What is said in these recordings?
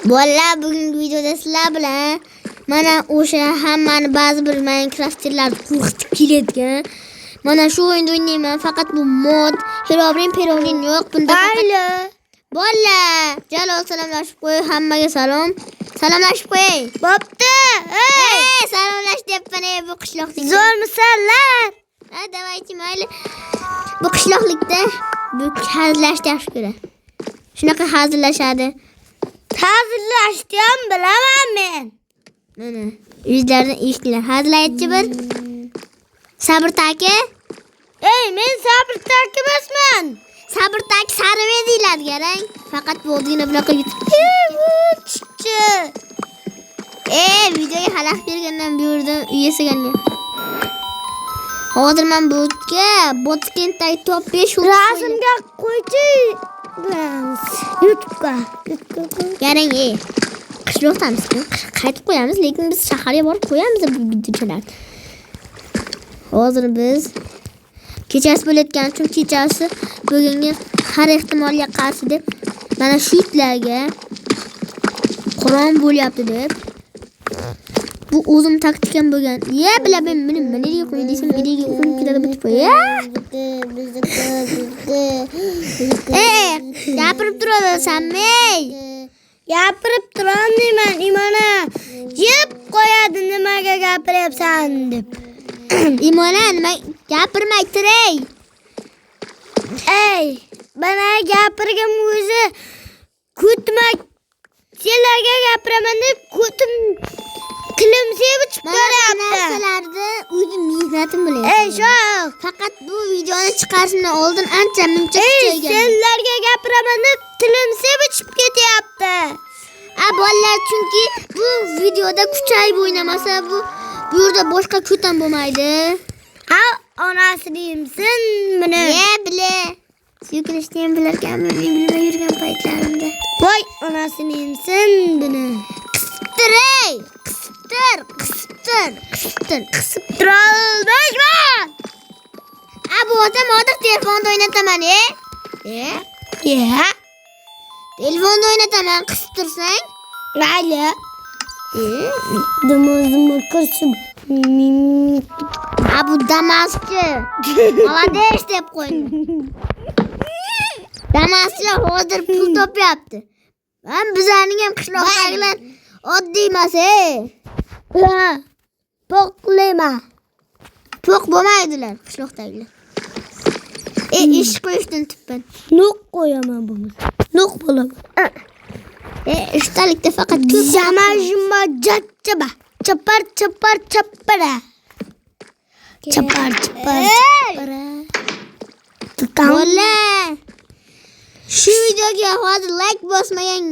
Bolalar, bugungi videoda sizlar bilan mana o'sha hammani ba'zi bir Minecraft'chilar qo'rqitib keladigan mana shu o'yinni o'ynayman. Faqat bu mod Herobrine yo'q bunda. Mayli. Bolalar, jalol salomlashib qo'y, hammaga salom. Salomlashib qo'y. Bo'pti. Ey, salomlash debman bu qishloqda. Zo'rmisanlar? Ha, davaychi mayli. Bu qishloqlikda bu hazillashni yaxshi ko'radi. Shunaqa hazillashadi. Hazırlaştım bilemem men. Mana yuzlardan eshitdilar. Hazillaychi bir. Sabr taka. Ey, men sabr takibasman. Sabr taka sarve deyiladi garang. Faqat bu odgina bunaqa yutib. Videoga xalaqit bergandan bu yerdan uyesiganlar. Hozir men Botskentdagi top 5 Rasmga qo'ychi. YouTube'ga. Garang, qishloqdamiz. Qaytib qo'yamiz, lekin biz shaharga borib qo'yamiz bu videolarni. Hozir biz kechasi bo'layotgani uchun kechasi bugungi har ehtimolga qarshi deb mana shu itlarga Qur'on bo'lyapti deb bu o'zim taktikam bo'lgan. Bilaman men nega qo'ydiysan, videoga qo'yib ketadi bitib qo'y. Gapirib turaversanmi? Gapirib turolmayman, Imona. Yeb qo'yadi nimaga gapiryapsan deb. Imona, nima gapirmay turay. Ey, bana gapirgan o'zi kutmak. Sizlarga gapiraman deb kutim tilim sevib chiqaryapti. Narsalarda o'zim mehnatim bilan. Ey, shu. Faqat bu videoni chiqarishdan oldin ancha muncha kuchaygan. Sizlarga gapiraman deb tilim sevib chiqib ketyapti. Bolalar, chunki bu videoda kuchayib o'ynamasa bu yerda boshqa kutam bo'lmaydi. Onasini yemsin buni. Bile. Suyuklashni ham bilarkanman, men bilmay yurgan paytlarimda. Voy, onasini yemsin buni. Qistir. Qisib turolmayman. Bu odam hozir telefonda o'ynataman, Telefonda o'ynataman, qistirsan. Mayli. Damozimni qirshib. Bu Damaschi. Молодец deb qo'ydim. Damaschilar hozir pul topyapti. Bizlarning ham qishloqdagilar oddiy emas, Po'q bo'lmaydilar qishloqdagilar. Ish qo'yishdan tuppan. Nuq qo'yaman buni. Nuq bo'laman. Ishtalikda faqat ko'p Jamajma jachchaba. Chapar. Chapar. Bola. Shu videoga hozir like bosmagan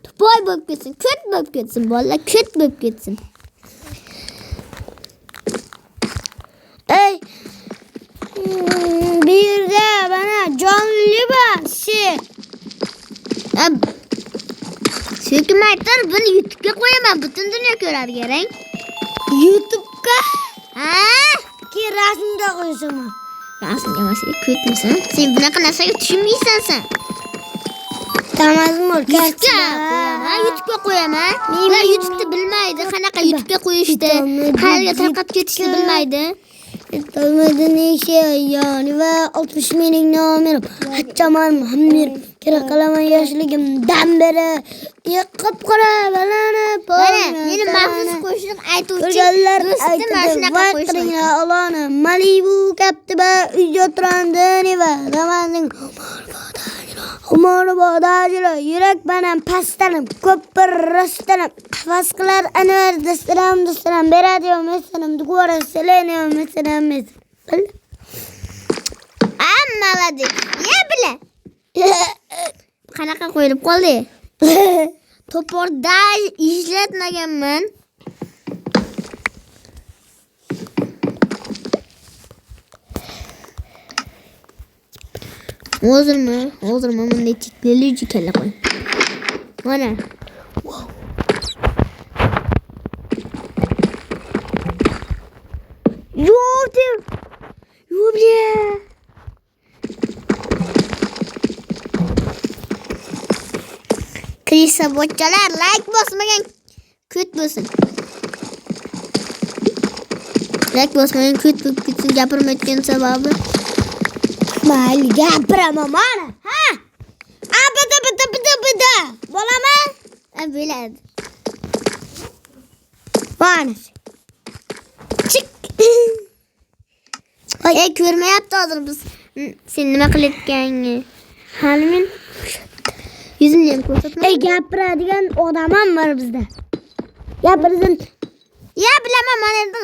to'poy bo'lib ketsin, ko't bo'lib ketsin, bolalar, ko't bo'lib ketsin. Ey. Bu yerda mana jonli boshi. Sökmaytar, buni YouTube'ga qo'yaman, butun dunyo ko'radi garang. YouTube'ga? Ki rasmga qo'yaman. Rasmga emas, ko'tmisan. Sen bunaqa narsaga tushunmaysan sen. Tamazmol YouTube'ga qo'yaman. Ular YouTube'da bilmaydi, qanaqa YouTube'ga qo'yishdi, qayerga tarqab ketishni bilmaydi. Yani ve 60 mingning nomini Hachaman Muhammad kerak qilaman yoshligimdan beri yiqib qarabalanib meni maxsus qo'shiq aytuvchi do'stim mana shunaqa qo'shiq olona Malibu Captiva uyda turandini va Ramazon Umarbodajlar yurak bilan pastanim ko'pir rastanim qafas qilar anvar dastaram beradi yo'mesanim dugora selene yo'mesanim молодец. Bila. Qanaqa qo'yilib qoldi? To'porda ishlatmaganman. Hozirmi bunday texnologiya kela qo'y. Mana. Yo'q, Kirishsa bochalar like bosmagan ko't bo'lsin. Like bosmagan ko't bo'lib ketsin gapirmayotgan sababi. Mayli gapiraman mana. Ha? Bida. Bo'laman? Bo'ladi. Mana. Çık. Ko'rmayapti hozir biz. Sen nima qilayotganingni. Hali men yuzimni ham ko'rsatma. Gapiradigan odam ham bor bizda. Gapirsin. Ya bilaman mana endi.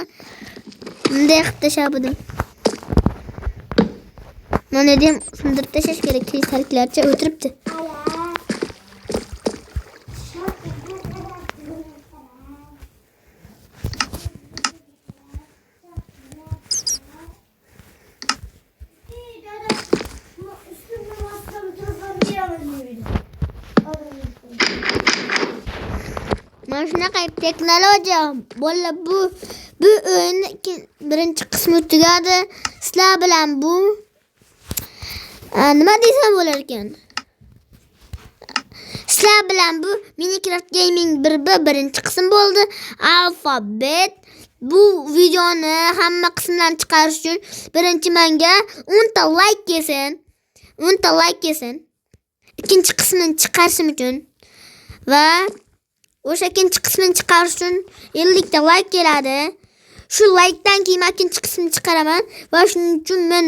Bunday qilib tashladim. Mana endi sindirib tashlash kerak. Kristallarcha o'tiribdi. Mana shunaqa texnologiya bolalar bu o'yinning birinchi qismi tugadi. Sizlar bilan bu nima desam bo'lar ekan? Sizlar bilan bu Minecraft Gaming birinchi qism bo'ldi. Alfabet bu videoni hamma qismdan chiqarish uchun birinchi menga 10 ta like kelsin. 10 ta like kelsin. Ikkinchi qismini chiqarishim uchun va o'sha ikkinchi qismini chiqarish uchun 50 ta like keladi. Shu likedan keyin ikkinchi qismini chiqaraman va shuning uchun men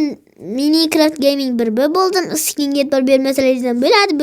Minecraft Gaming 1 bo'ldim. Sizga e'tibor bermasalaringiz ham bo'ladi.